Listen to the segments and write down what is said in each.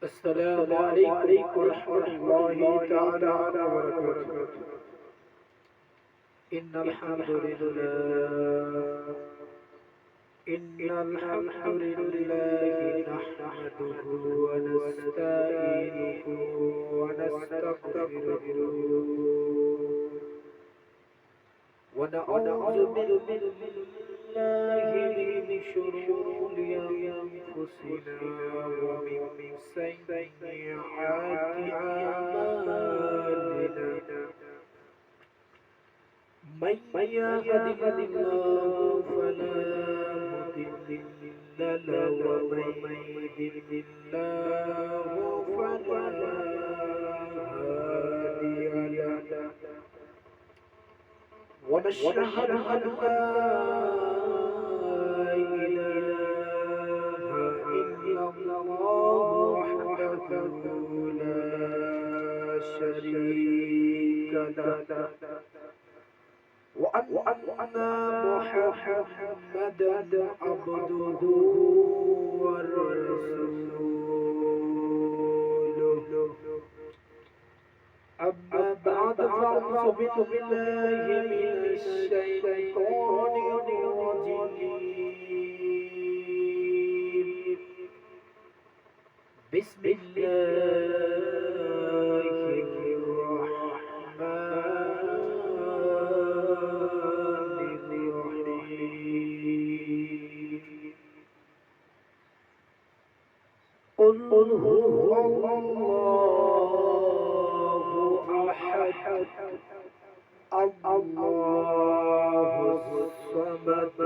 السلام عليكم ورحمة الله تعالى وبركاته. إن الحمد لله نحمده ونستعينه ونستغفره ونعوذ بالله من شرور أنفسنا ومن سيئات أعمالنا. من يهده الله فلا مضل له ومن يضلل فلا هادي له. ونشهد أن لا إله إلا الله وحده لا شريك له، وأن محمدا عبده ورسوله. أما بعد فأعوذ بالله من الشيطان الرجيم. بسم الله الرحمن الرحيم. قل هو الله أحد الله الصمد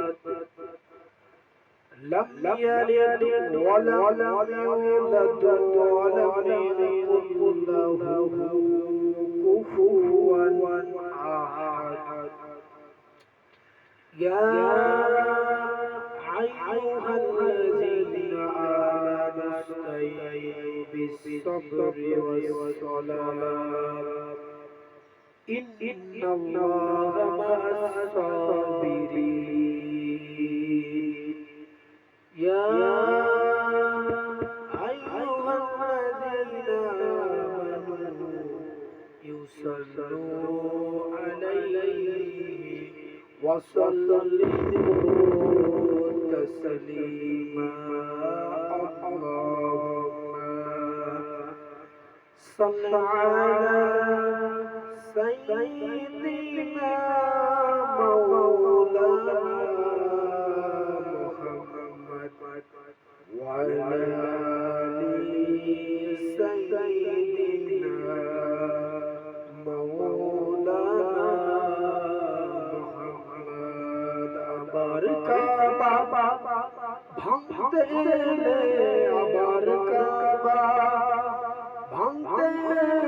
لم يلد ولم يولد ولم يكن له كفوا أحد. يا أيها الذين آمنوا استعينوا بالصبر والصلاة إن الله مع الصابرين. يا أيها الذين آمنوا يصلوا عليه وسلموا تسليما. اللهم صل على سيدنا مولانا محمد وعلى آل سيدنا مولانا محمد. আবার কাবা ভাঙতে এলে, আবার কাবা ভাঙতে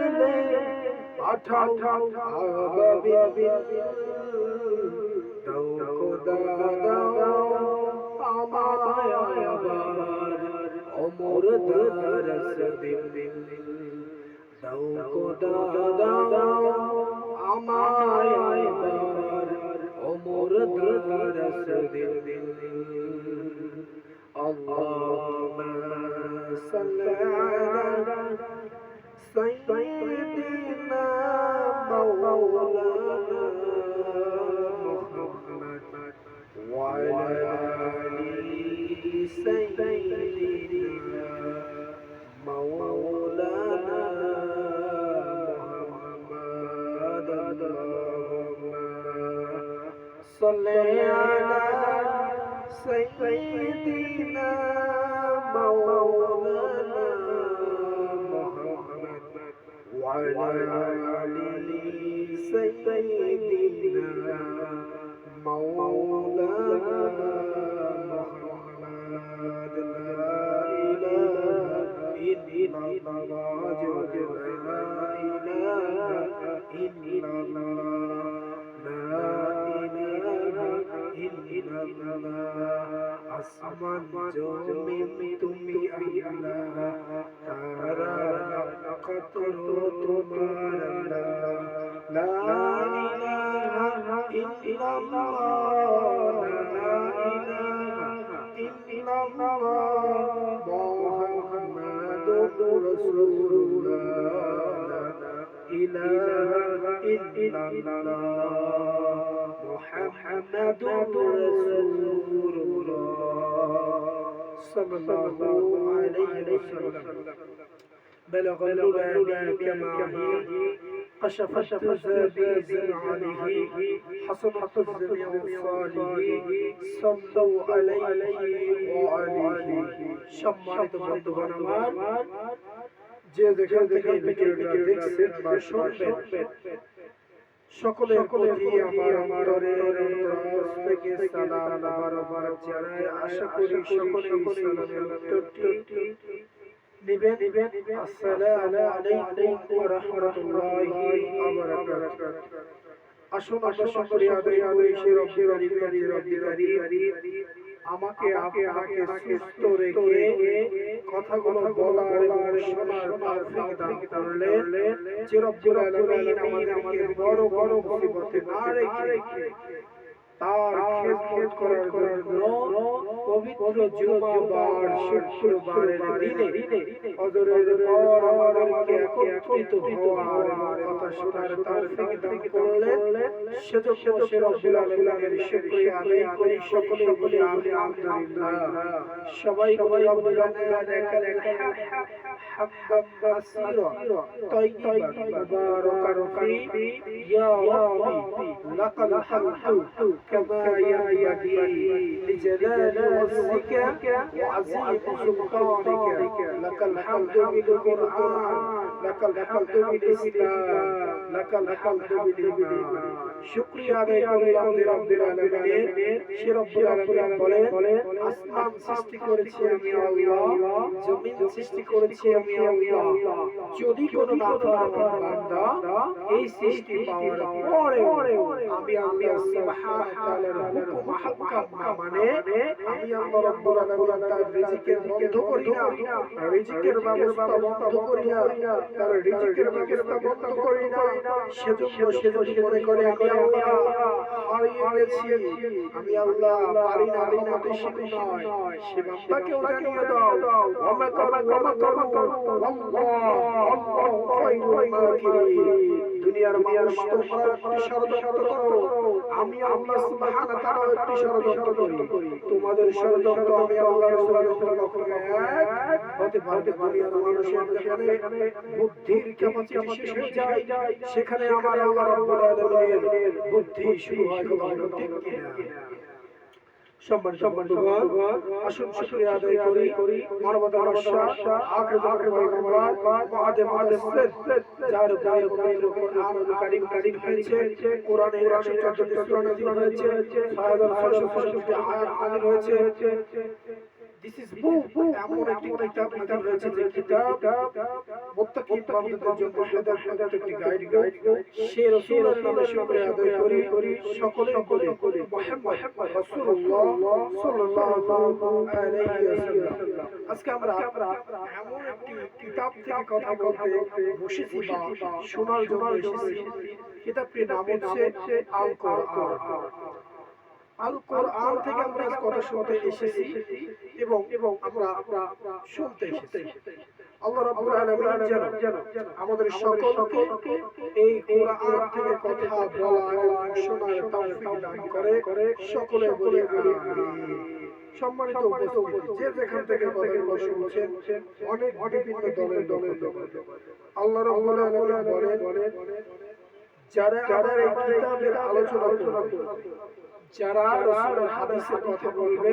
এলে পাঠাও আবাবিল। দাও খোদা দাও আমায় আবার ওমর দরস দিল। দাও খোদা দাও আমায় আবার ওমর দরস দিল। اللهم صل على سيدنا مولانا محمد وعلى آل سيدنا مولانا محمد. اللهم صل على سيدنا مولانا محمد وعلى آل سيدنا مولانا محمد. لا إله إلا الله لا إله إلا الله لا إله إلا الله. আসমান জমিন তুমি আল্লাহ, তারা নক্ষত্র তোমার আল্লাহ। লা ইলাহা ইল্লাল্লাহ লা ইলাহা ইল্লাল্লাহ মুহাম্মাদুর রাসূলুল্লাহ লা ইলাহা ইল্লাল্লাহ মুহাম্মাদুর রাসূলুল্লাহ সাল্লাল্লাহু আলাইহি ওয়াসাল্লাম بلغ العلا بكماله كشفت تزابيز عليه حصلت الزميع صالح صلوا عليه وعليه সম্মানিত বন্ধুগণ আমার যে যেখান থেকে ভিডিওটা দেখছেন বা শুনবেন সকলের প্রতি আমার অন্তরের অন্তরাস থেকে সালাম বারবার জানাই। আশা করি সকলেই সালামের উত্তরটি নিবেন। আসসালামু আলাইকুম ওয়া রাহমাতুল্লাহি ওয়া বারাকাতুহু। আসুন আমরা সকলে আদায় করি সে রব্বুল কারীম আমাকে আপনাকে সুস্থ রেখে কথাগুলো বলার এবং শোনার তৌফিক দান করলেন। যে রব্বুল আলামিন আমাদেরকে বড় বড় মুসিবতে না রেখে তার খিদমত করার জন্য পবিত্র জুমাবার শুক্রবারের দিনে ফজরের পর আমাদেরকে একত্রিত হওয়ার এবং কথা শোনার তৌফিক দান করলেন। সেজন্য সে রব্বুল আলামিনের শুকরিয়া আদায় করি। সকলে বলি আলহামদুলিল্লাহ। সবাই বলি রব্বানা লাকাল হামদুন কাসীরা তাইয়িবান মুবারাকান ফী ইয়া রাব্বি লাকাল হামদু كما ينبغي لجلال وجهك وعظيم سلطانك لك الحمد بالقرآن لك الحمد بالإسلام لك الحمد بالإيمان শুকরিয়া আদায় করি রব্বুল আলামিনের। সে রব্বুল আলামিন বলেন আসমান সৃষ্টি করেছি আমি আল্লাহ, জমিন সৃষ্টি করেছি আমি আল্লাহ। যদি কোনো নাফরমান বান্দা এই সৃষ্টি পাওয়ার পরেও আমি আল্লাহ সুবহানাহু ওয়া তাআলার হুকুম হাক্কাম না মানে আমি আল্লাহ রব্বুল আলামিন তার রিজিকের বন্ধ করি না, রিজিকের ব্যবস্থা বন্ধ করি না, তার রিজিকের ব্যবস্থা বন্ধ করি না। সেজন্য সে যদি মনে করে আমি আল্লাহ হারিয়ে গেছি, আমি আল্লাহ পারি না, আমাদের শিখু নয়, সে বান্দাকেও জানিয়ে দাও ওয়া দুনিয়ার মানুষ তোমরা একটি ষড়যন্ত্র করো, আমি আল্লাহ সুবহানাহু ওয়া তাআলা একটি ষড়যন্ত্র করি। তোমাদের ষড়যন্ত্র আমি আল্লাহর ষড়যন্ত্র কখনো এক হতে পারে না। দুনিয়ার মানুষের যেখানে বুদ্ধির ক্যাপাসিটি শেষ হয়ে যায় সেখানে আমার আল্লাহ রাব্বুল আলামিনের বুদ্ধি শুরু হয়। কথা ঠিক কিনা? সম্মানিত বন্ধুগণ, আসুন শুকরিয়া আদায় করি মানবতার রক্ষা আখির পয়গম্বর মুহাম্মদ যার উপরে পবিত্র কোরআনুল কারীম নাযিল হয়েছে, কোরআনের 114টি সূরা নাযিল হয়েছে, 6665টি আয়াত নাযিল হয়েছে। This is book এমন একটি কিতাব নাযিল হয়েছে যে কিতাব মুত্তাকিন বান্দাদের জন্য হেদায়েতের একটি গাইড। সে রাসূলের নামে শুকরিয়া আদায় করি সকলে বলি মুহাম্মদ রাসূলুল্লাহ সাল্লাল্লাহু আলাইহি ওয়াসাল্লাম। আজকে আমরা এমন একটি কিতাব থেকে কথা বলতে বসেছি বা শোনার জন্য এসেছি। কিতাবটির নাম হচ্ছে আল কোরআন। আল কোরআন থেকে আমরা কথা শুনতে এসেছি এবং আমরা শুনতে এসেছি। আল্লাহ রাব্বুল আলামিন যেন আমাদের সকলকে এই কোরআন থেকে কথা বলা এবং শোনার তৌফিক দান করে। সকলে বলি আমিন। সম্মানিত উপস্থিতি, যে যেখান থেকে কথাগুলো শুনছেন, অনেক বিভিন্ন দলের আল্লাহ রাব্বুল আলামিন বলেন যারা আমার এই কিতাবের আলোচনা করবে, যারা রাসূলের হাদিসের কথা বলবে,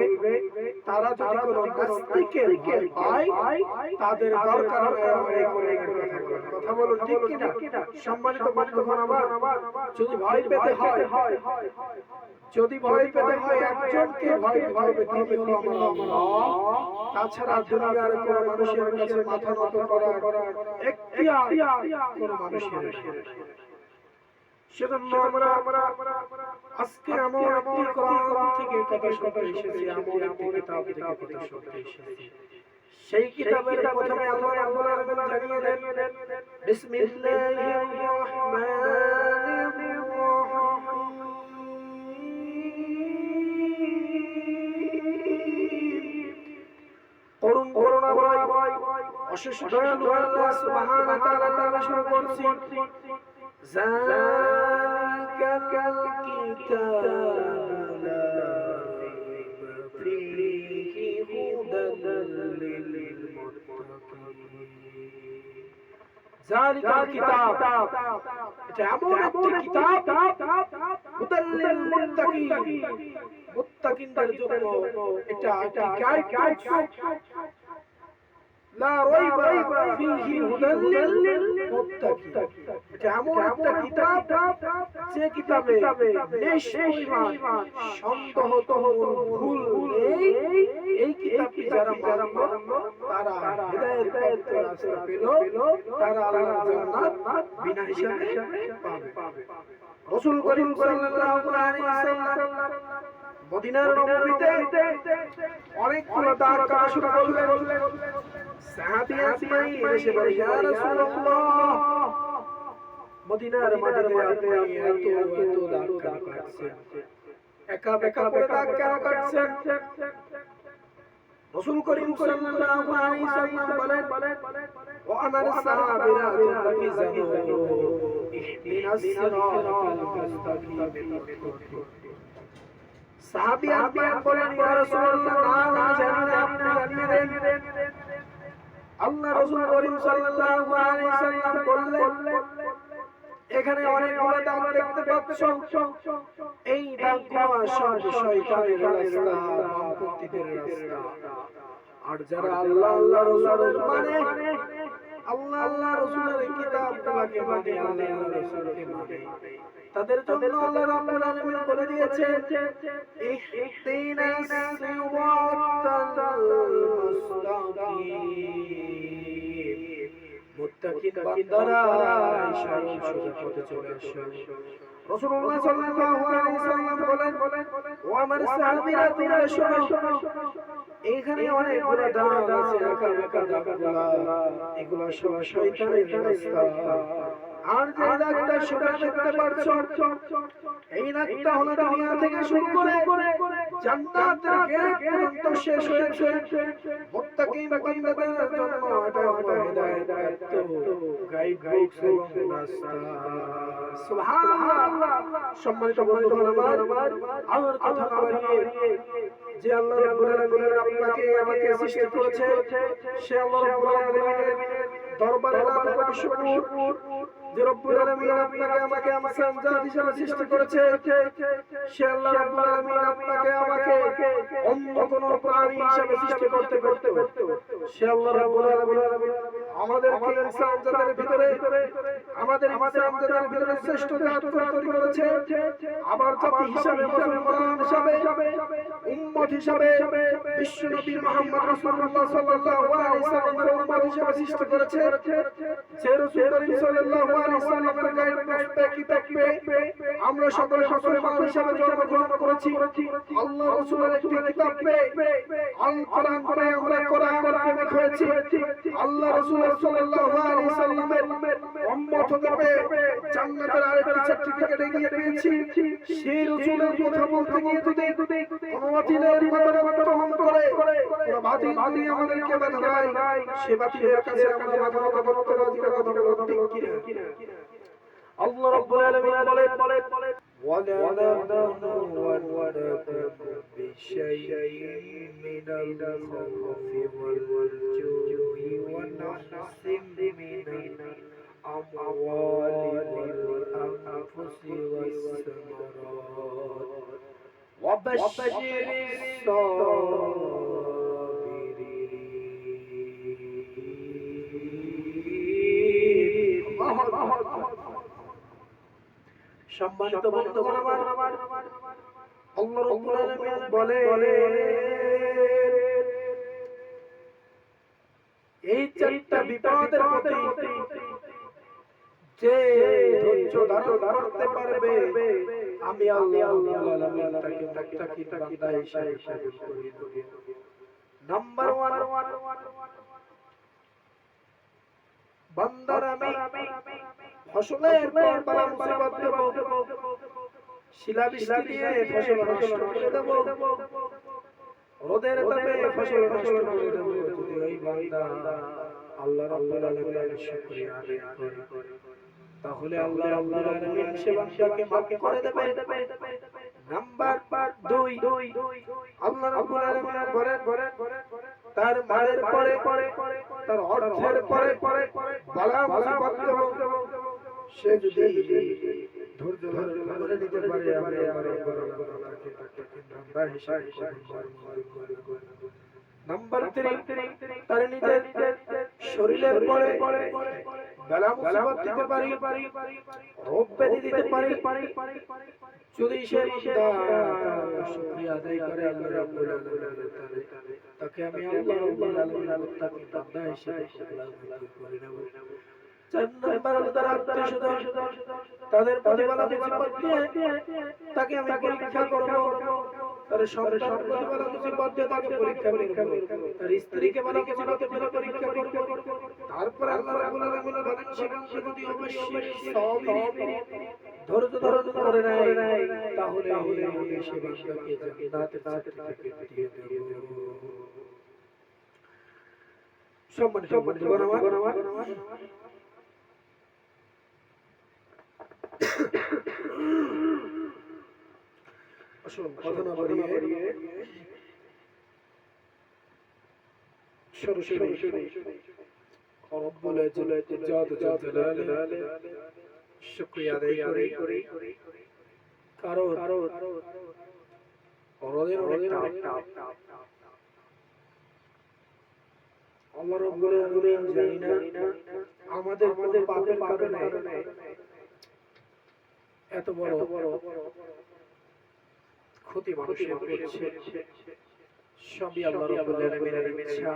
তারা যদি কোনো নাস্তিকের ভয় পায় তাদের দরকার নেই আমার এই কোরআনের কথা বলুন ঠিক কিনা? সম্মানিত বন্ধুগণ আমার, যদি ভয় পেতে হয় একজনকে ভয় পেতে হবে, তিনি হলো আমার আল্লাহ। তাছাড়া দুনিয়ার কোনো মানুষের কাছে মাথা নত করার এখতিয়ার কোনো মানুষের নেই। সেজন্য আমরা আজকে এমন একটি কোরআন থেকে কথা শুনতে এসেছি, এমন একটি কিতাব থেকে কথা শুনতে এসেছি। সেই কিতাবের প্রথমে আল্লাহ রাব্বুল আলামিন জানিয়ে দেন বিসমিল্লাহির রহমানির রহিম। করুণাময় অশেষ দয়ালু আল্লাহ সুবহানাহু ওয়া তাআলার নামে শুরু করছি। যালিকাল কিতাবু লা রাইবা ফীহি হুদাল লিল মুত্তাকিন। যালিকাল কিতাব, এটা এমন একটি কিতাব হুদাল লিল মুত্তাকিন, মুত্তাকিনদের জন্য এটা একটি গাইড। লা রাইবা ফীহি হুদাল লিল মুত্তাকিন, এটা এমন একটা কিতাব যে কিতাবে নিষ্পরিমাণ সন্দেহ ভুল নেই। এই কিতাবটি যারা মানলো তারা হিদায়াত রাস্তা পেল, তারা আল্লাহর জান্নাত বিনা হিসাবে পাবে। রাসূল করিম সাল্লাল্লাহু আলাইহি ওয়াসাল্লাম মদিনার নববীতে অনেকগুলো দাঁড় কাটা শুরু করলেন। সাহাবী আসমাই এসে বলে, ইয়া রাসূলুল্লাহ, মদিনার মাটিতে আপনি এত দাঁড় কাটছেন, একা বেকা করে দাঁড় কেন কাটছেন? রাসূল করিম সাল্লাল্লাহু আলাইহি ওয়াসাল্লাম বলেন, ওয়া আমার সাহাবীরা তোমরা কি জানো, ইহদিনাস সিরাতাল মুস্তাকিম। সাহাবী আসমান বলেন, ইয়া রাসূলুল্লাহ, না জানি না, আপনি জানিয়ে দেন। আল্লাহ রাসূল করিম সাল্লাল্লাহু আলাইহি ওয়াসাল্লাম বললেন, এখানে অনেকগুলো দাগ দেখতে পাচ্ছ, এই দাগগুলো সব শয়তানের রাস্তা, বামপন্থীদের রাস্তা। আর যারা আল্লাহ রাসূলের মানে, আল্লাহ রাসূলের কিতাবগুলোকে মানে, আল্লাহ রাসূলকে মানে, তাদের জন্য আল্লাহ রাব্বুল আলামিন বলে দিয়েছেন, ইহদিনাস সিরাতাল মুস্তাকিম। মুত্তাকিন বান্দারা সরল সোজা পথে চলে আসে। রাসূলুল্লাহ সাল্লাল্লাহু আলাইহি ওয়াসাল্লাম বলেন, ও আমার সাহাবীরা তোমরা শোনো, এখানে অনেকগুলো দাগ আছে, একা বেকা দাগগুলো, এগুলো সব শয়তানের রাস্তা। আর যে দাগটা সেটা দেখতে পারছো, এই দাগটা হলো দুনিয়া থেকে শুরু করে জান্নাতের গেট পর্যন্ত শেষ হয়েছে মুত্তাকিন বান্দাদের জন্য। এটা হলো হিদায়াত, গাইডবুক এবং রাস্তা। সুবহানাল্লাহ। সম্মানিত বন্ধুগণ আমার, আমার কথা না বাড়িয়ে, যে আল্লাহ রাব্বুল আলামিন আপনাকে আমাকে সৃষ্টি করেছে, সে আল্লাহ রাব্বুল আলামিনের দরবারে লাখ কোটি শুকর। যে রব্বুল আলামিন আপনাকে আমাকে ইনসান জাত হিসেবে সৃষ্টি করেছে, সে আল্লাহ রাব্বুল আলামিন আপনাকে আমাকে অন্য কোন প্রাণী হিসেবে সৃষ্টি করতে পারত। সে আল্লাহ রাব্বুল আলামিন আমাদেরকে ইনসান জাতের ভিতরে, আমাদের ইনসান জাতের ভিতরে শ্রেষ্ঠ জাত তৈরি করেছে। আবার জাতি হিসেবে, মুসলমান হিসেবে, উম্মত হিসেবে বিশ্বনবী মুহাম্মদ রাসূলুল্লাহ সাল্লাল্লাহু আলাইহি ওয়াসাল্লামের উম্মত হিসেবে সৃষ্টি করেছে। যে রাসূল করিম সাল্লাল্লাহু আলাইহি ওয়াসাল্লামের গায়ের পুষ্পে কি থাকবে, আমরা সকলে মুসলমান হিসেবে জন্মগ্রহণ করেছি। আল্লাহ রাসূলের একটি কিতাব পেয়ে, আল কোরআন পড়ে আমরা কোরআনের প্রেমিক হয়েছি। আল্লাহ রাসূল সাল্লাল্লাহু আলাইহি ওয়াসাল্লামের উম্মত হতে পেরে জান্নাতের আরেকটি সার্টিফিকেট এগিয়ে পেয়েছি। সেই রাসূলের কথা বলতে গিয়ে যদি কোনো বাতিলের কথা গ্রহণ করে, কোনো বাতিল যদি আমাদেরকে বাধা দেয়, সে বাতিলের কাছে আমরা মাথা নত করতে রাজি না। কথা বলো ঠিক কিনা? আল্লাহ রাব্বুল আলামিন বলেন, وَلَنَبْلُوَنَّكُم بِشَيْءٍ مِّنَ الْخَوْفِ وَالْجُوعِ وَنَقْصٍ مِّنَ الْأَمْوَالِ وَالْأَنفُسِ وَالثَّمَرَاتِ وَبَشِّرِ الصَّابِرِينَ। সম্মানিত বন্ধুগণ আমার, আল্লাহ রাব্বুল আলামিন বলেন, এই চারটা বিপদের প্রতি যে ধৈর্য ধারণ করতে পারবে, আমি আল্লাহ রাব্বুল আলামিন তাকে মুত্তাকিন বান্দা হিসেবে কবুল করে নেব। নাম্বার 1, বান্দার আমি ফসলের পর বালা মুসিবত দেব, শিলাবৃষ্টি দিয়ে ফসল নষ্ট করে দেব, রোদের তাপে ফসল নষ্ট করে দেব। যদি ওই বান্দা আল্লাহ রাব্বুল আলামিনের শুকরিয়া আদায় করি, তাহলে আল্লাহ রাব্বুল আলামিন সে বান্দাকে মাফ করে দেবে। নাম্বার 2, আল্লাহ রাব্বুল আলামিন বলেন তার মালের পরে, তার অর্থের পরে বালা মুসিবত সে যদি ধৈর্য ধরে নিতে পারে, আমি আল্লাহ রাব্বুল আলামিন তাকে বান্দা হিসেবে কবুল করব। নাম্বার 3, তার নিজের শরীরের পরে বালা মুসিবত দিতে পারি, রোগ ব্যাধি দিতে পারি। যদি সে বান্দা শুকরিয়া আদায় করে আল্লাহ রাব্বুল আলামিনের তাকে আমি আল্লাহ রাব্বুল আলামিন তাকে বান্দা হিসেবে কবুল করে নেব। 4 নাম্বার তার আত্মীয়-স্বজন তাদের প্রতি বালা মুসিবত দিয়ে তাকে আমি পরীক্ষা করব। তার সন্তান প্রতি বালা মুসিবত দিয়ে তাকে পরীক্ষা করব, তার স্ত্রীকে বালা মুসিবত দিয়ে পরীক্ষা করব। তারপর আল্লাহ রাব্বুল আলামিন বলেন সেখানে যদি অবশ্যই সাবির ধৈর্য ধরে নেয় তাহলে আমি সে বান্দাকে জান্নাতের সার্টিফিকেট দিয়ে দেব। সম্মানিত বন্ধুগণ আমার, আসুন কথা না বাড়িয়ে সরাসরি রব্বুল ইজ্জত জালালে শুকরিয়া আদায় করি। কারণ পরদের অনেকটা আল্লাহ রাব্বুল আলামিন জানি না আমাদের পাপের কারণে এত বড় ক্ষতি মানুষের করছে। সবই আল্লাহ রাব্বুল আলামিনের ইচ্ছা,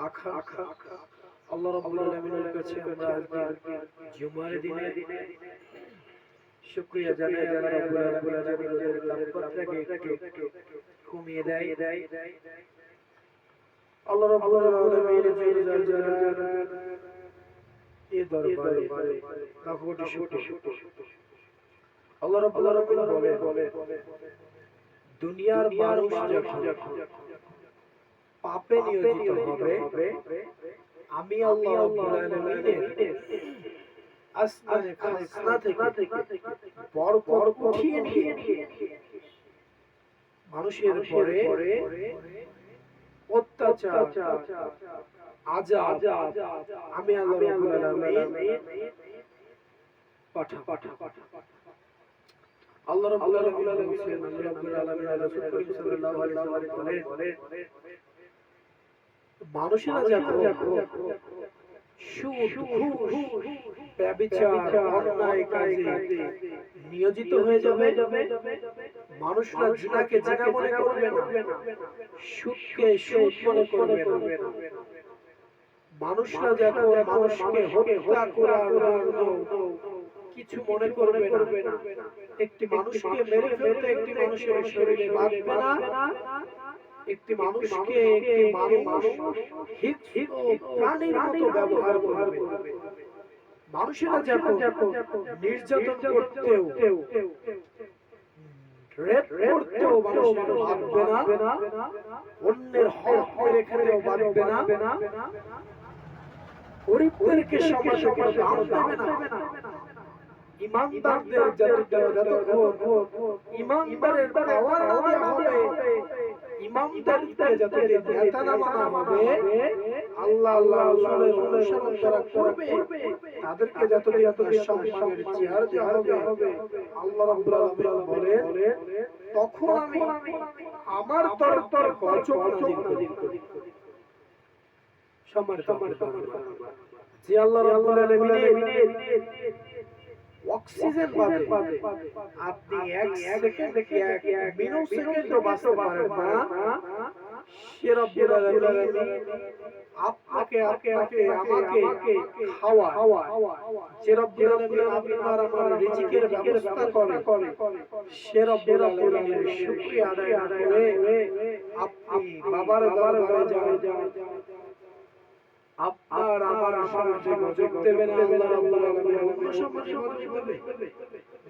আকাঙ্ক্ষা। আল্লাহ রাব্বুল আলামিনের কাছে আমরা জুমার দিনে শুকরিয়া জানাই। আল্লাহ রাব্বুল আলামিন আমাদের তাপমাত্রাকে একটু কমিয়ে দেয়। আল্লাহ রাব্বুল আলামিনের এই দরবারে লাখ কোটি শুকর। আল্লাহ রাব্বুল আলামিন বলে দুনিয়ার মানুষ যখন পাপে নিয়োজিত হবে, আমি আল্লাহ রাব্বুল আলামিনের আসমানে খাজনা থেকে বরকত উঠিয়ে নিয়ে মানুষের উপরে অত্যাচার, আযাব আমি আল্লাহ রাব্বুল আলামিন পাঠাবো। আল্লাহ রাব্বুল আলামিন বলেন, আল্লাহ রাব্বুল আলামিন রাসূল করিম সাল্লাল্লাহু আলাইহি ওয়াসাল্লাম বলেন মানুষেরা যখন সুদ, ঘুষ, ব্যভিচার, অন্যায় কাজে নিয়োজিত হয়ে যাবে, মানুষরা জিনাকে জিনা মনে করবে না, সুদকে সুদ মনে করবে না। মানুষরা যখন মানুষকে হত্যা করার জন্য কিছু মনে করবে না, একটি মানুষকে মেরে ফেলতে একটি মানুষের শরীরে বাঁধবে না, একটি মানুষকে একটি মানুষ প্রাণীর মতো ব্যবহার করবে। মানুষেরা যখন নির্যাতন করতেও, রেপ করতেও মানুষের বাঁধবে না, অন্যের হক মেরে খেতেও বাঁধবে না, গরিবদেরকে সমাজে দাম দেবে না। ইমানদারদের যতক্ষণ ইমানদারের পাওয়ার না দেওয়া হবে, ইমামদেরকে যতদিন নেতা না মানা হবে, আল্লাহ রাসূলের অনুসরণ যারা করবে তাদেরকে যতদিন সম্মানের চেয়ার দেওয়া হবে, আল্লাহ রাব্বুল আলামিন বলেন তখন আমি আমার তরফ থেকে গজব নাযিল করি। সম্মানিত যে আল্লাহ রাব্বুল আলামিনের অক্সিজেন পাবে আপনি এক সেকেন্ড এক মিলি সেকেন্ডও বাঁচতে পারেন না, সে রব্বুল আলামিন আপনাকে আমাকে খাওয়া, যে রব্বুল আলামিন আপনার আমার রিজিকের ব্যবস্থা করে, সে রব্বুল আলামিনের শুকরিয়া আদায় না করে আপনি বাবার দরবারে যান, আপনার আমার সমাজে গজব দেবেন। আল্লাহ রাব্বুল আলামিন অন্য সমাজে গজব দেবে।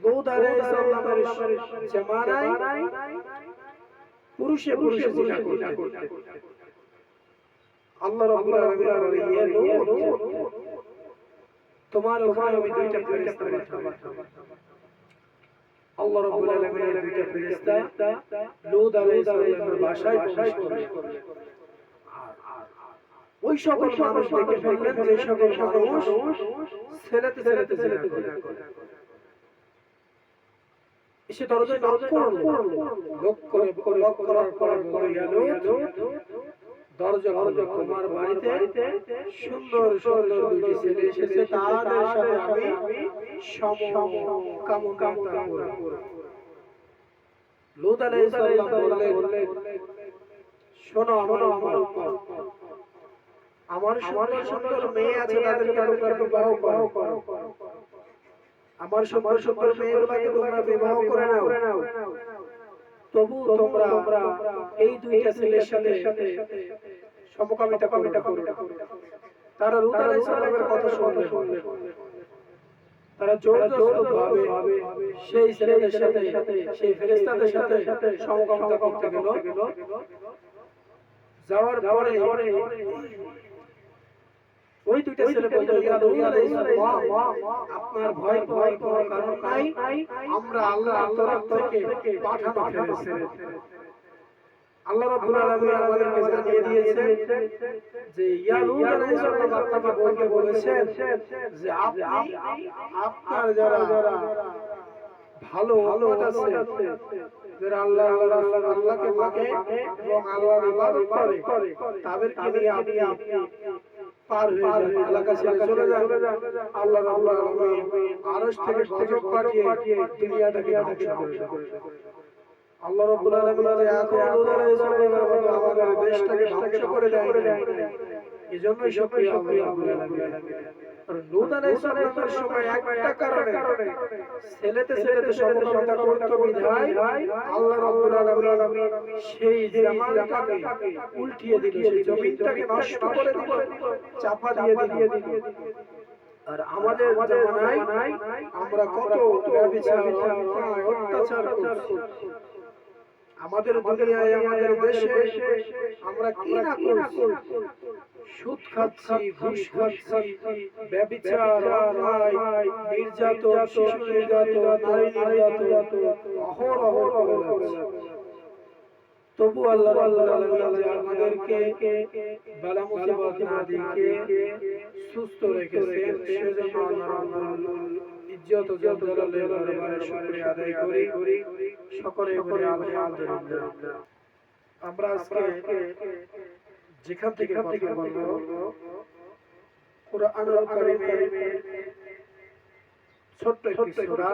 লূত আলাইহিস সালামের জামানায় পুরুষে জিনা করতে, আল্লাহ রাব্বুল আলামিন বলে ইয়া লূত তোমার ওখানে আমি দুইটা ফেরেশতা পাঠাবো। আল্লাহ রাব্বুল আলামিনের দুইটা ফেরেশতা লূত আলাইহিস সালামের বাসায় প্রবেশ করলেন। ওই সকল মানুষ দেখে ফেললেন যে সকল মানুষ ছেলেতে জিনা করে। এসে দরজায় নক করলো। লক করার পর বলে গেল দরজা খোলো, তোমার বাড়িতে সুন্দর সুন্দর দুটি ছেলে এসেছে, তাদের সাথে আমি সমকামিতা করব। লূত আলাইহিস সালাম বললেন শোনো আমার সুন্দর সুন্দর মেয়ে আছে, তাদেরকে তোমরা বিবাহ করো। আমার সুন্দর সুন্দর মেয়েগুলোকে তোমরা বিবাহ করে নাও। তবু তোমরা এই দুইটা ছেলের সাথে সমকামিতা করো। তারা লূত আলাইহিস সালামের কথা শুনলেন। তারা জোরজবরদস্তি ভাবে সেই ছেলেদের সাথে সেই ফেরেশতাদের সাথে সমকামিতা করতে গেল। যাওয়ার পরে ওই দুইটা ছেলে বলল ইয়া লূত আলাইহিস সালাম আপনার ভয় পাওয়ার কোনো কারণ নাই, আমরা আল্লাহর তরফ থেকে পাঠানো ফেরেশতা। আল্লাহ রাব্বুল আলামিন আমাদেরকে জানিয়ে দিয়েছেন যে ইয়া লূত আলাইহিস সালাম আপনাকে বলতে বলেছেন যে আপনি আপনার যারা ভালো উম্মত আছে, যারা আল্লাহকে মানে এবং আল্লাহর ইবাদত করে, তাদেরকে নিয়ে আপনি পার হয়ে যান, এলাকা ছেড়ে চলে যান। আল্লাহ রাব্বুল আলামিন আরশ থেকে গজব পাঠিয়ে দুনিয়াটাকে ধ্বংস করে দেন। আল্লাহ রাব্বুল আলামিন এখন লূত আলাইহিস সালামের মতো আমাদের দেশটাকে ধ্বংস করে দেয়। এজন্যই শুকরিয়া আল্লাহ রাব্বুল আলামিন। আর লূত আলাইহিস সালামের সময় একটা কারণে ছেলেতে সমকামিতা করত বিধায় আল্লাহ রাব্বুল আলামিন সেই জামানটাকে উল্টিয়ে দিল, সেই জমিনটাকে নষ্ট করে দিল, চাপা দিয়ে দিল। আর আমাদের জামানায় আমরা কত ব্যভিচার, অন্যায়, অত্যাচার করছি। আমাদের দুনিয়ায় আমাদের দেশে আমরা কি না করছি, সুদ খাচ্ছি, ঘুষ খাচ্ছি, ব্যভিচার, অন্যায়, নির্যাতন, শিশু নির্যাতন, নারী নির্যাতন অহরহ করে যাচ্ছে। তবু আল্লাহ রাব্বুল আলামিন যে আমাদেরকে বালা মুসিবত না দিয়ে সুস্থ রেখেছেন, সেজন্য আল্লাহ রাব্বুল ইজ্জত ও জালালের দরবারে শুকরিয়া আদায় করি। সকলে বলি আলহামদুলিল্লাহ। আমরা আজকে যেখান থেকে কথা বলবো কুরআনুল কারীমের ছোট্ট একটি সূরা,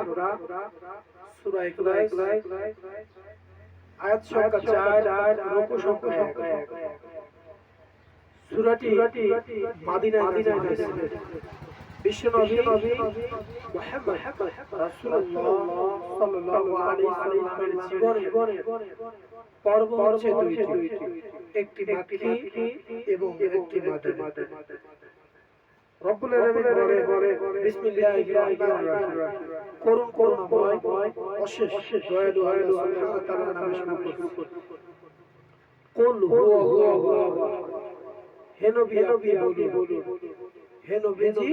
সূরা ইখলাস, আয়াত সংখ্যা 4, রুকু সংখ্যা 1। সূরাটি মদিনায় নাযিল হয়েছে। বিশ্বনবী মুহাম্মদ রাসূলুল্লাহ সাল্লাল্লাহু আলাইহি ওয়াসাল্লামের জীবনে পর্ব হচ্ছে দুইটি, একটি মাক্কি এবং একটি মাদানী। রব্বুল আলামিন বলে বিসমিল্লাহির রহমানির রহিম, করুণাময় অশেষ দয়ালু আল্লাহ সুবহানাহু ওয়া তাআলার নামে শুরু করছি। কুল হুয়াল্লাহু, হে নবী আপনি বলুন, হে নবীজি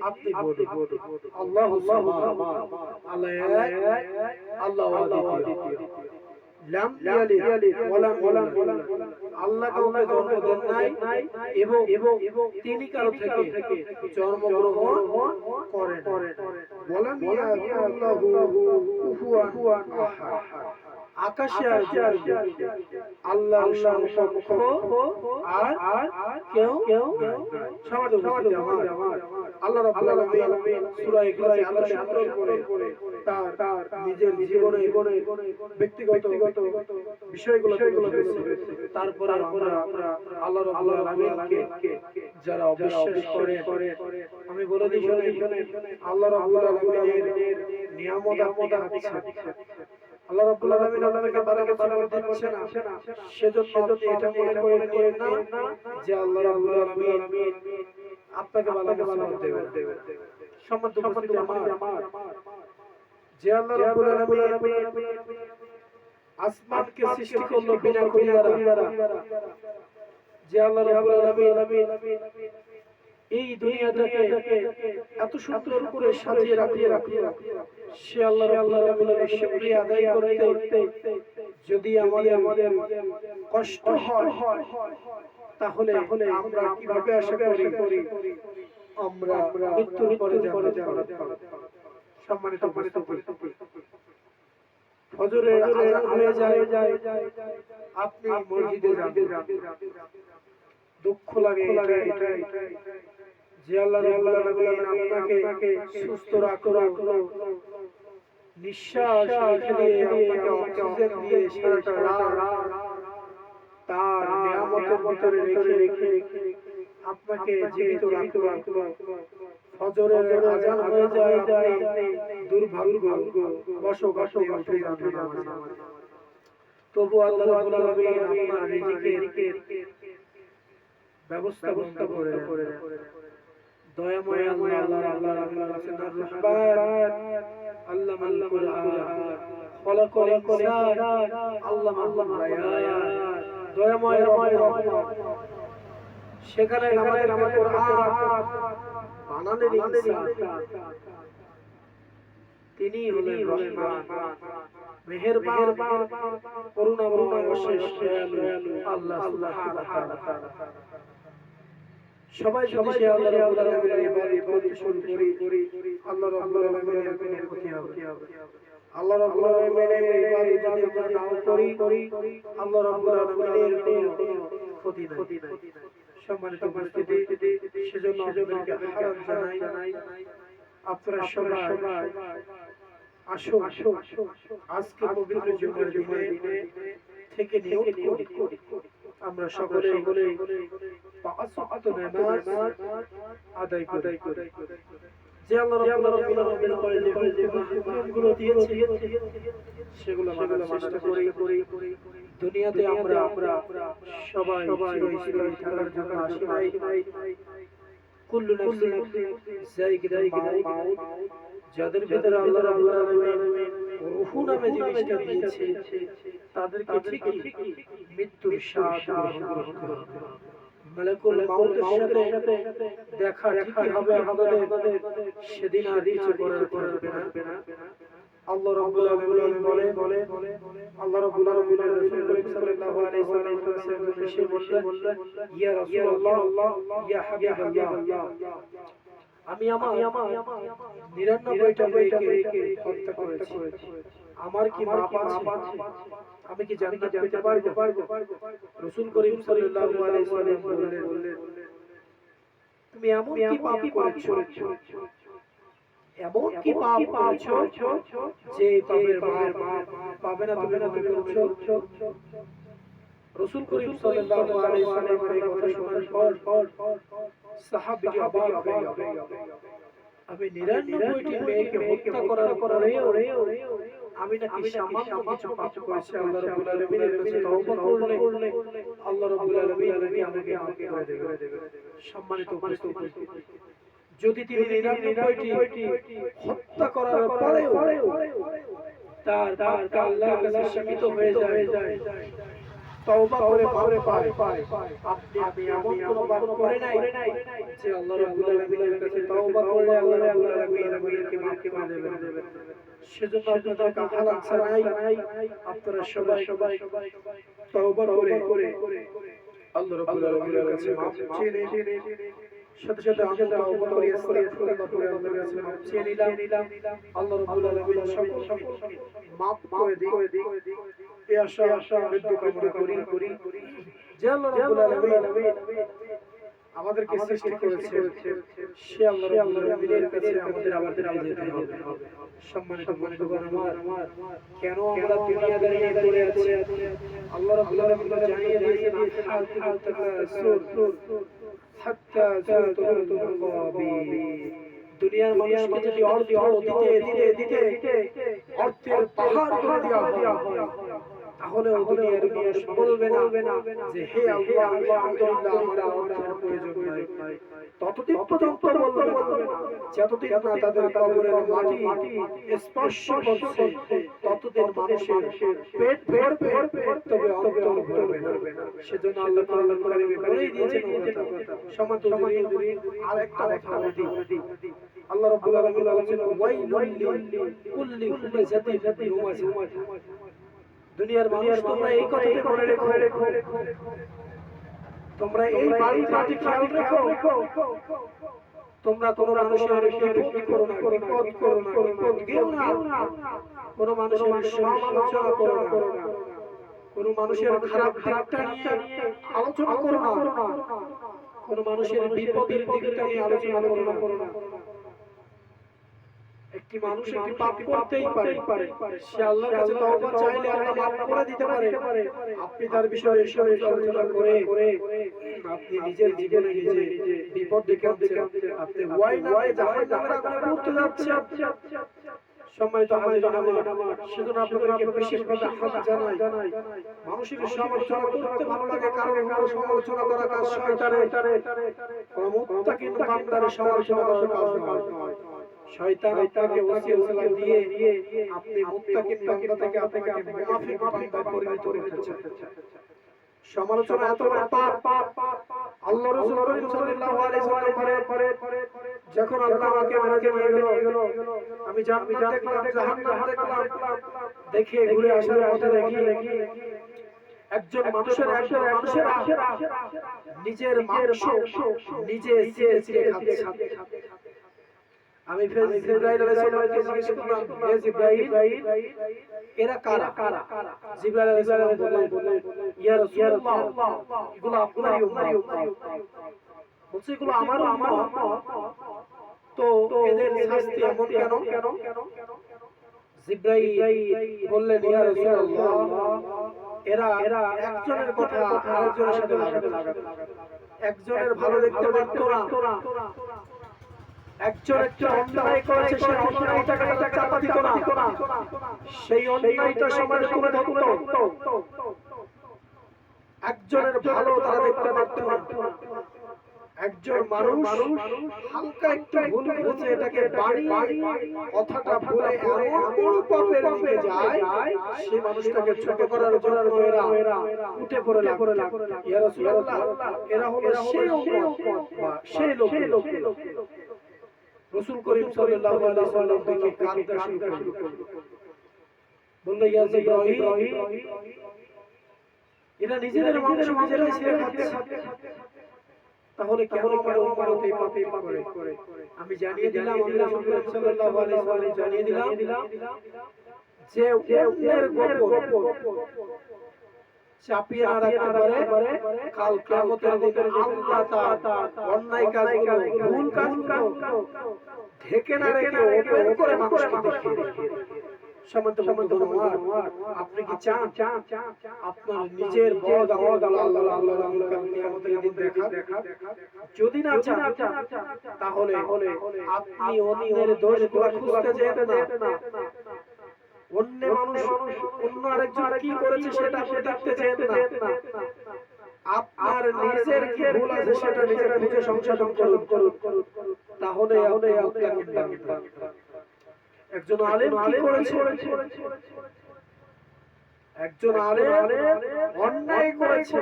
আপনি বলুন, আল্লাহু সামাদ, আল্লাহ এক, আল্লাহু অদ্বিতীয়, লাম ইয়ালিদ ওয়া লাম ইউলাদ, আল্লাহ কাউকে জন্ম দেন নাই এবং তিনি কারো থেকে জন্মগ্রহণ করেন না। ওয়া লাম ইয়াকুল্লাহু কুফুয়ান আহাদ, আকাশে আর জমিনে আল্লাহর সমকক্ষ আর কেউ নাই। সমাজ উপস্থিতি আমার আল্লাহ রাব্বুল আলামিন সূরা ইখলাসে আল্লাহ সুন্দর করে তার নিজের জীবনে ব্যক্তিগত বিষয়গুলো তুলেছে। তারপরে আমরা আল্লাহ রাব্বুল আলামিনকে যারা অবিশ্বাস করে, আমি বলে দিই শুনে, আল্লাহ রাব্বুল আলামিনের নিয়ামত আপনি খাচ্ছেন, আল্লাহ রাব্বুল আলামিন আপনাকে বারাকাত দিচ্ছে না, সেজন্য আপনি এটা মনে করে নিন না যে আল্লাহ রাব্বুল আলামিন আপনাকে বারাকাত দেবেন। সম্মানিত উপস্থিতি আমার, যে আল্লাহ রাব্বুল আলামিন আসমানকে সৃষ্টি করলো বিনা খুলিয়ারা, যে আল্লাহ রাব্বুল আলামিন এই দুনিয়াটাকে এত সুন্দর করে সাজিয়ে রাখলো, সে আল্লাহ রাব্বুল আলামিনের শুকরিয়া আদায় করতে যদি আমাদের কষ্ট হয়, তাহলে আমরা কিভাবে আশা করি আমরা মৃত্যুর পরে জান্নাত পাবো। সম্মানিত উপস্থিতি, ফজরের আযান হয়ে যায়, আপনি মসজিদে যান, দুঃখ লাগে এটাই যে আল্লাহ রাব্বুল আলামিন আপনাকে সুস্থ রাখলো, নিঃশ্বাস রেখে আপনাকে অক্সিজেন দিয়ে সারাটা রাত তার নিয়ামতের ভিতরে রেখে আপনাকে জীবিত রাখলো। ফজরের আযান হয়ে যায়, আপনি দুর্ভাগ্য বসো উঠে যাবেন নামাজে। তবু আল্লাহ রাব্বুল আলামিন আপনার রিজিকের ব্যবস্থা করে দেন। দয়াময় আল্লাহ রাব্বুল আলামিন রহমান আল্লামাল কুরআন খলাকাল ইনসান আল্লামাল বায়ান। দয়াময় রহমান সেখানে আমাদেরকে কোরআন বানালেন ইনসান, তিনি হলেন রহমান, মেহেরবান, করুণাময়, অশেষ দয়ালু আল্লাহ সুবহানাহু ওয়া তাআলা। সবাই যদি সে আল্লাহ রাব্বুল আলামিনের ইবাদত করতে শুরু করি, আল্লাহ রাব্বুল আলামিনের কোনো ক্ষতি হবে না। আল্লাহ রাব্বুল আলামিনের ইবাদত যদি আমরা নাও করি, আল্লাহ রাব্বুল আলামিনের কোনো ক্ষতি নাই। সম্মানিত উপস্থিতি, সেজন্য আপনাদেরকে আহ্বান জানাই, আপনারা সবাই আসুন আজকে পবিত্র জুমার দিনে থেকে নিয়ত করি আমরা সকলে পাঁচ ওয়াক্ত নামাজ আদায় করি। যে আল্লাহ রাব্বুল আলামিন যে হুকুমগুলো দিয়েছে সেগুলো মানার চেষ্টা করি। দুনিয়াতে আমরা সবাই চিরস্থায়ী থাকার জন্য আসি নাই। কুল্লু নাফসিন যায়িকাতুল মাউত, যাদের ভিতরে আল্লাহ রাব্বুল আলামিন রূহ নামে জিনিসটা দিয়েছে, তাদেরকে ঠিকই মৃত্যুর স্বাদ গ্রহণ করতে হবে। মালাকুল মাউতের সাথে দেখা ঠিকই হবে আমাদের, সেদিন আর কিছু করার থাকবে না। আল্লাহ রাব্বুল আলামিন বলে, আল্লাহ রাব্বুল আলামিন রাসূল করিম সাল্লাল্লাহু আলাইহি ওয়াসাল্লাম এসে বললেন, ইয়া রাসূলুল্লাহ, ইয়া হাবিবাল্লাহ, আমি আমার 99টা মেয়েকে হত্যা করেছি, আমার কি মাপ আছে? আমি কি জান্নাত পেতে পারবো? রাসূল করিম সাল্লাল্লাহু আলাইহি ওয়াসাল্লাম বললেন, তুমি এমন কি পাপ করেছো, এমন কি পাপ করেছো যে পাপের মাপ পাবে না তুমি মনে করছো? রাসূল করিম সাল্লাল্লাহু আলাইহি ওয়াসাল্লামের এই কথা শোনার পর সাহাবীরা অবাক হয়ে গেল। আমি 99টি মেয়েকে হত্যা করার পরেও আমি নাকি সামান্য কিছু পাপ করেছি, আল্লাহ রাব্বুল আলামিনের কাছে তওবা করলে আল্লাহ রাব্বুল আলামিন আমাকে মাফ করে দেবেন। সম্মানিত উপস্থিতি, যদি তিনি 99টি হত্যা করার পরেও তার পাপটা আল্লাহর কাছে সীমিত হয়ে যায়, তওবা করে পায়, আপনি এমন কোনো পাপ করে নাই যে আল্লাহ রাব্বুল আলামিনের কাছে তওবা করলে আল্লাহ রাব্বুল আলামিন আমাদেরকে মাফ করে দেবেন। সেজন্য আপনাদেরকে আহ্বান জানাই, আপনারা সবাই তওবা করে আল্লাহ রাব্বুল আলামিনের কাছে মাফ চেয়ে সাথে আমরা তওবা করি, আস্তাগফিরুল্লাহ করে আল্লাহর কাছে মাফ চেয়ে নিলাম। আল্লাহ রাব্বুল আলামিন সকলকে মাফ করে দিন, এই আশা মৃত্যু কামনা করি। যে আল্লাহ রাব্বুল আলামিন আমাদেরকে সৃষ্টি করেছে, সে আল্লাহ রাব্বুল আলামিনের কাছে আমাদের আবার ফিরে যেতে হবে। সম্মানিত বন্ধুগণ আমার, কেন আমরা দুনিয়াদারি করে আছি? আল্লাহ রাব্বুল আলামিন জানিয়ে দিয়েছেন, হাত্তা যুরতুল মাকাবির, দুনিয়ার মানুষকে যদি অর্থ দিতে অর্থের পাহাড় করে দেওয়া হয়, তাহলে ও দুনিয়ার মানুষ বলবে না যে হে আল্লাহ, আলহামদুলিল্লাহ, আমার অর্থের প্রয়োজন নাই। ততদিন পর্যন্ত বলবে না যতদিন না তাদের কবরের মাটি স্পর্শ করছে, ততদিন মানুষের পেট ভরবে, তবে অন্তর ভরবে না। সেজন্য আল্লাহ কোরআনুল কারীমে বলেই দিয়েছেন কথা। সমাত যদি আরেকটা কথা বলি, আল্লাহ রাব্বুল আলামিন বলেছেন ওয়াইলুল লিকুল্লি হুমাযাতিন লুমাযা। দুনিয়ার মানুষ তোমরা এই কথাটা মনে রেখো, তোমরা এই বাড়িটাকে খেয়াল রেখো, তোমরা কোনো মানুষের বিপদ করো না, বিপদ দিও না, কোনো মানুষের সমালোচনা করো না, কোনো মানুষের খারাপ দিকটা নিয়ে আলোচনা করো না, কোনো মানুষের বিপদের দিকটা নিয়ে আলোচনা করো না। একটি মানুষ একটি পাপ করতেই পারে, সে আল্লাহর কাছে তওবা চাইলে আল্লাহ মাফ করে দিতে পারে। আপনি তার বিষয়ে আলোচনা করে আপনি নিজের জীবনে নিজে বিপদ ডেকে আনছেন, আপনি ওয়াইনাতে জাহান্নামের আগুনে পড়তে যাচ্ছেন। সম্মানিত হাজিরিন আমার, সেজন্য আপনাদেরকে বিশেষভাবে আহ্বান জানাই, মানুষের সমালোচনা করতে ভালো লাগে, কারণ সমালোচনা করা কাজ শয়তানের, কোন মুত্তাকিন বান্দার সমালোচনা করার কাজ নয়। শয়তান আপনাকে ওসিলা দিয়ে আপনি মুত্তাকিন বান্দা থেকে আপনাকে মুনাফিক বান্দায় পরিণত করতে চায়। সমালোচনা এত বড় পাপ। আল্লাহ রাসূল সাল্লাল্লাহু আলাইহি ওয়াসাল্লাম বলেন, যখন আল্লাহ আমাকে মেরাজে নিয়ে গেল, আমি জান্নাত দেখলাম, জাহান্নাম দেখলাম, দেখে ঘুরে আসার পথে দেখি একজন মানুষের নিজের মাংস নিজে ছিঁড়ে খাচ্ছে। আমি জিবরাইল আলাইহিস সালামকে জিজ্ঞেস করলাম, হে জিবরাইল, এরা কারা? জিবরাইল আলাইহিস সালাম বললেন, ইয়া রাসূলুল্লাহ, এগুলো আপনারই উম্মত। বলছে এগুলো আমার উম্মত, তো এদের শাস্তি এমন কেন? জিবরাইল বললেন, ইয়া রাসূলুল্লাহ, এরা একজনের কথা আরেকজনের সাথে লাগাতে, একজনের ভালো দেখতে পারতো না, একজন একটা অন্যায় করেছে, সেই অন্যায়টাকে চাপা দিত না, সেই অন্যায়টা সমাজে তুলে ধরতো। একজনের ভালো তারা দেখতে পারতো না। একজন মানুষ হালকা একটু ভুল করেছে, এটাকে বাড়িয়ে কথাটা বলে এমন বড় পাপের দিকে যায়, সেই মানুষটাকে ছোট করার জন্য এরা উঠে পড়ে লাগে। ইয়া রাসূলুল্লাহ, এরা হলো সেই উম্মত বা সেই লোক। রাসূল করিম সাল্লাল্লাহু আলাইহি ওয়াসাল্লাম দেখে কাঁদতে শুরু করলেন, বললেন, ইয়া জিবরাইল, এরা নিজেদের মাংস নিজেরাই ছিঁড়ে খাচ্ছে, তাহলে কেন আমার উম্মত এই পাপ করে? আমি জানিয়ে দিলাম, আমি রাসূল করিম সাল্লাল্লাহু আলাইহি ওয়াসাল্লাম জানিয়ে দিলাম যে অন্যের গোপন চাপিয়ে না রাখতে পারে, কাল কিয়ামতের দিনে আল্লাহ তাআলা অন্যায় কাজগুলো, ভুল কাজগুলো ঢেকে না রেখে ওপেন করে মানুষকে দেখিয়ে দেবে। আপনি কি চান আপনার নিজের বদ আমল আল্লাহ রাব্বুল আলামিন কিয়ামতের দিন দেখা? যদি না চান, তাহলে আপনি অন্যের দোষগুলো খুঁজতে যেতে না, অন্য মানুষ অন্য আরেকজন কি করেছে সেটা আপনি দেখতে যেতে না, আপনার নিজের কি ভুল আছে সেটা নিজে খুঁজে সংশোধন করুন, তাহলে আপনি মুত্তাকিন বান্দা। একজন আলেম কি করেছে? একজন আলেম অন্যায় করেছে,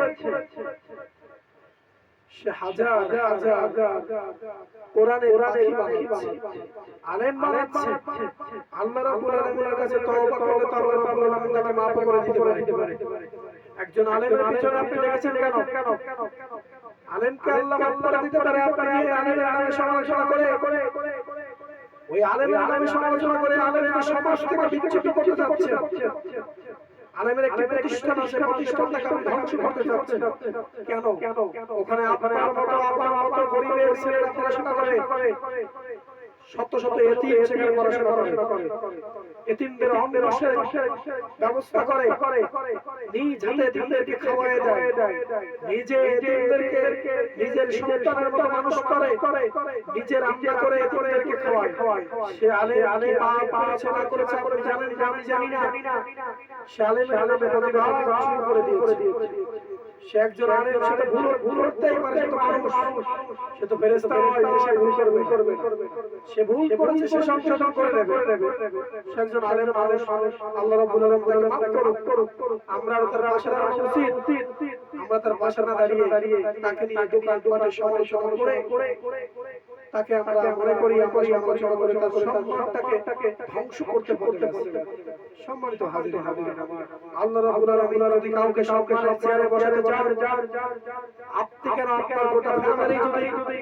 সে হাজার কোরআনের পাখি বানাচ্ছে, আলেম বানাচ্ছে। আল্লাহ রাব্বুল আলামিনের কাছে তওবা করলে তো আল্লাহ রাব্বুল আলামিন তাকে মাফ করে দিতে পারে। একজন আলেমের পিছনে আপনি লেগেছেন কেন? আলেমকে আল্লাহ মাফ করে দিতে পারে, আপনি আলেমের নামে সমালোচনা করে, ওই আলেমের নামে সমালোচনা করে আলেমকে সমাজ থেকে বিচ্যুত করতে যাচ্ছেন। আলেমের একটি প্রতিষ্ঠান আছে, প্রতিষ্ঠানটাকে আপনি ধ্বংস করতে যাচ্ছেন কেন? ওখানে আপনার মতো গরিবের ছেলেরা পড়াশোনা করে, শত শত এতিম সেখানে পড়াশোনা করে, এতিমদের অন্বেষণের ব্যবস্থা করে, নিজ হাতে এতিমদেরকে খাওয়ায় দেয়, নিজে এতিমদেরকে নিজের সন্তানের মতো মানুষ করে, নিজে রান্না করে এতিমদেরকে খাওয়ায়। সে আলেম পাপ করেছে না করেছে আপনি জানেন না, আমি জানি না। সে আলেমের নামে প্রতিবাদ শুরু করে দিয়েছে। সে একজন আলেম, সে তো ভুল করতেই পারে, সে তো মানুষ, সে তো ফেরেশতা নয় যে সে ভুল করবে। সে ভুল করেছে, সে সংশোধন করে নেবে। সে একজন আলেম মানুষ, আল্লাহ রাব্বুল আলামিন তাকে মাফ করুক। আমরা তার পাশে দাঁড়ানো উচিত। আমরা তার পাশে না দাঁড়িয়ে তাকে নিয়ে দোকান পাটে সমালোচনা করে তাকে আমরা মনে করি আমরা সমালোচনা করে তার সম্মানটাকে ধ্বংস করতে পারি। সম্মানিত হাজির আমার, আল্লাহ রাব্বুল আলামিন যদি কাউকে সম্মানের চেয়ারে বসাতে চান, আপনি কেন আপনার গোটা ফ্যামিলি যদি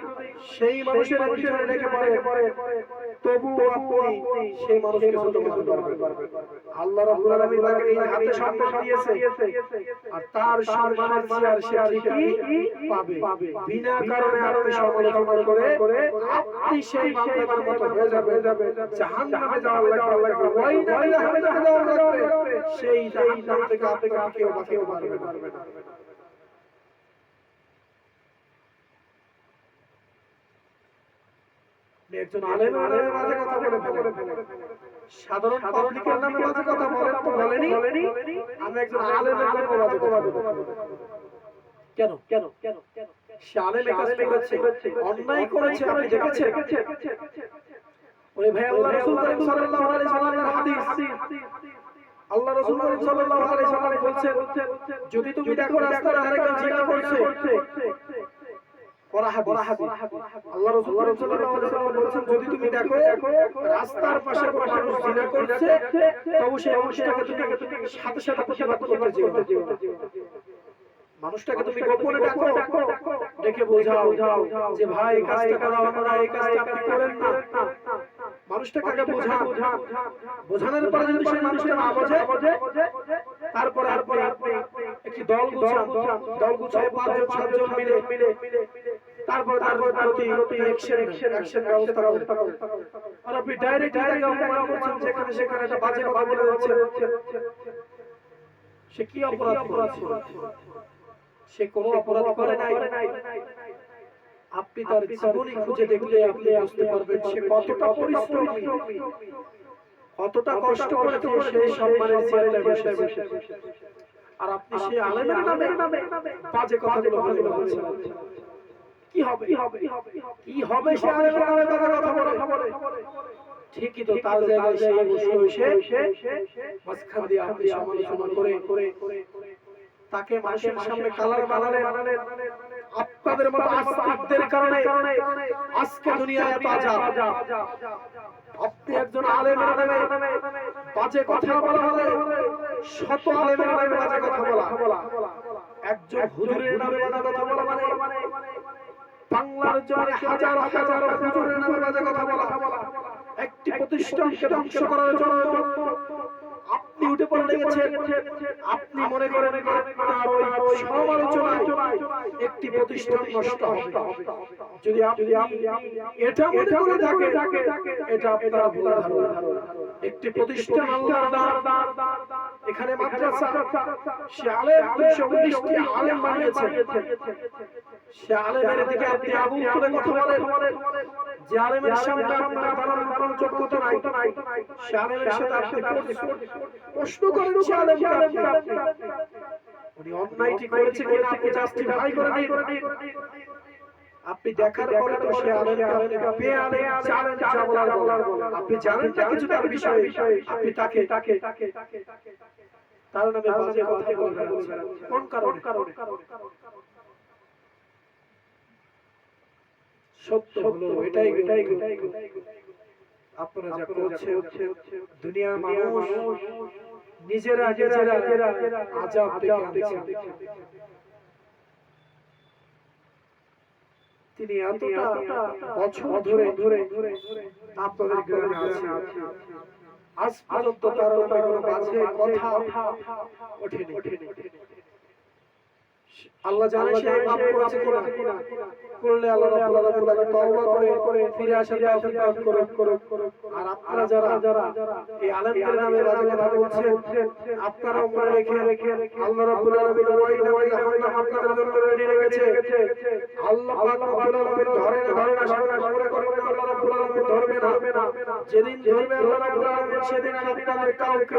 সেই মানুষের পিছনে লেগে পড়ে, তবু আপনি সেই মানুষকে ছোট করতে পারবেন। আল্লাহ রাব্বুল আলামিন তাকে নিজ হাতে সম্মান দিয়েছে, আর তার সম্মানের চেয়ার সে ঠিকই পাবে। বিনা কারণে আপনি সমালোচনা করে আপনি সেই বান্দাদের মতো হয়ে যাবে, জাহান্নামে যাওয়ার লাগবে, ওই নামে জাহান্নামে যাওয়ার লাগবে, সেই জাহান্নাম থেকে আপনাকে কেউ বাঁচাতে পারবে না। একজন আলেমের নামে বাজে কথা বলে ফেলে, সাধারণ পাবলিকের নামে বাজে কথা বলেন তো বলেনি, আমি একজন আলেমের নামে বাজে কথা বলবো কেন? সে আলেমের কাজ করেছে, অন্যায় করেছে, আপনি দেখেছেন? ওরে ভাই, আল্লাহ রাসূল করিম সাল্লাল্লাহু আলাইহি ওয়াসাল্লামের হাদিস, আল্লাহ রাসূল করিম সাল্লাল্লাহু আলাইহি ওয়াসাল্লাম বলেছেন, যদি তুমি দেখো রাস্তার ধারে কেউ জিনা করছে, আল্লাহ রাসূল সাল্লাল্লাহু আলাইহি ওয়াসাল্লাম বলেছেন, যদি তুমি দেখো রাস্তার পাশে কোনো মানুষ জিনা করছে, তবে সেই মানুষটাকে তুমি সাথে সাথে প্রতিবাদ করতে যেও। মানুষটাকে তুমি গোপনে ডাকো, ডেকে বোঝাও যে ভাই এই কাজটা করা অন্যায়, এই কাজটা আপনি করেন না। মানুষটাকে আগে বোঝানোর পরে যদি সেই মানুষটা না বোঝে, তারপরে আপনি একটি দল গুছায় 5-7 জন মিলে তারপরে তার প্রতি অ্যাকশন ব্যবস্থা করুন। আর আপনি ডাইরেক্ট তাকে অপমান করছেন, যেখানে সেখানে একটা বাজে কথা বলে যাচ্ছে, সে কি অপরাধ করেছে? সে কোনো অপরাধ করে নাই। আপনি তার জীবনী খুঁজে দেখলে আপনি বুঝতে পারবেন সে কতটা পরিশ্রমী, কতটা কষ্ট করেছে সেই সম্মানের চেয়ারে বসে। আর আপনি সেই আলেমের নামে বাজে কথাগুলো বলছেন, কি হবে সে আলেমের নামে বাজে কথা বলে? ঠিকই তো, তার জায়গায় সে বসে মাঝখান দিয়ে আপনি সমালোচনা করে তাকে মানুষের সামনে কালার বানালেন। আপনাদের মতো আস্তিকদের কারণে আজকে দুনিয়ায় এত আযাব। আপনি একজন আলেমের নামে বাজে কথা বলা হলে শত আলেমের নামে বাজে কথা বলা, একজন হুজুরের নামে বাজে কথা বলা মানে বাংলার জমিনে হাজার হাজার হুজুরের নামে বাজে কথা বলা। একটি প্রতিষ্ঠানকে ধ্বংস করার জন্য আপনি উঠে পড়ে লেগেছেন। আপনি মনে করেন আপনার ওই সমালোচনায় একটি প্রতিষ্ঠান নষ্ট হবে। যদি আপনি এটা মনে করে থাকে, এটা আপনার ভুল ধারণা। একটি প্রতিষ্ঠান আল্লাহর দান, এখানে মাদ্রাসা, সে আলেম 219টি আলেম বানিয়েছে। সে আলেমের দিকে আপনি আগুন করে কথা বলেন, যে আলেমের সামনে আপনার দাঁড়ানোর কোনো যোগ্যতা নাই, সে আলেমের সাথে আপনি প্রশ্ন করেন সে আলেমকে, উনি অন্যায়টি করেছে কিনা আপনি জাস্টিফাই করে দিন। আপনি দেখার পরে তো সে আলেমকে আপনি বেআলেম জানেন, যা বলার আপনি জানেন না কিছু তার বিষয়ে, আপনি তাকে তার নামে বাজে কথা বলবেন। কোন কারণে? সত্য হলো এটাই, আপনারা যা করছেন দুনিয়ার মানুষ নিজেরা আযাব দেখে আনছে। তিনি এতটা বছর ধরে আপনাদের গ্রামে আছেন, আজ পর্যন্ত তার নামে কোনো বাজে কথা ওঠেনি। আল্লাহ জানে সে পাপ করেছে কিনা, করলে আল্লাহ রাব্বুল আলামিন তাকে তওবা করে ফিরে আসার তৌফিক দান করুন। আর আপনারা যারা এই আলেমদের নামে বাজে কথা বলছেন, আপনারাও মনে রেখে আল্লাহ রাব্বুল আলামিন ওই নামে জাহান্নাম আপনাদের জন্য রেডি রেখেছে। আল্লাহ পাক রাব্বুল আলামিন ধরে না, মনে করেন আল্লাহ রাব্বুল আলামিন ধরবে না যেদিন ধরবে আল্লাহ রাব্বুল আলামিন সেদিন আপনাদের কাউকে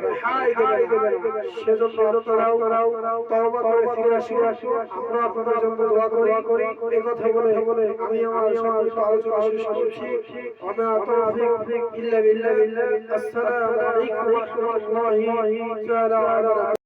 রেহাই দেবে না সেজন্য আপনারাও তওবা করে ফিরে আসুন আমরা আপনাদের জন্য দোয়া করি এই কথা বলে আমি আমার সংক্ষিপ্ত আলোচনা শেষ করছি ওয়া মা তাওফীক ইল্লা বিল্লাহ আসসালামু আলাইকুম ওয়া রাহমাতুল্লাহি তাআলা ওয়া বারাকাতুহু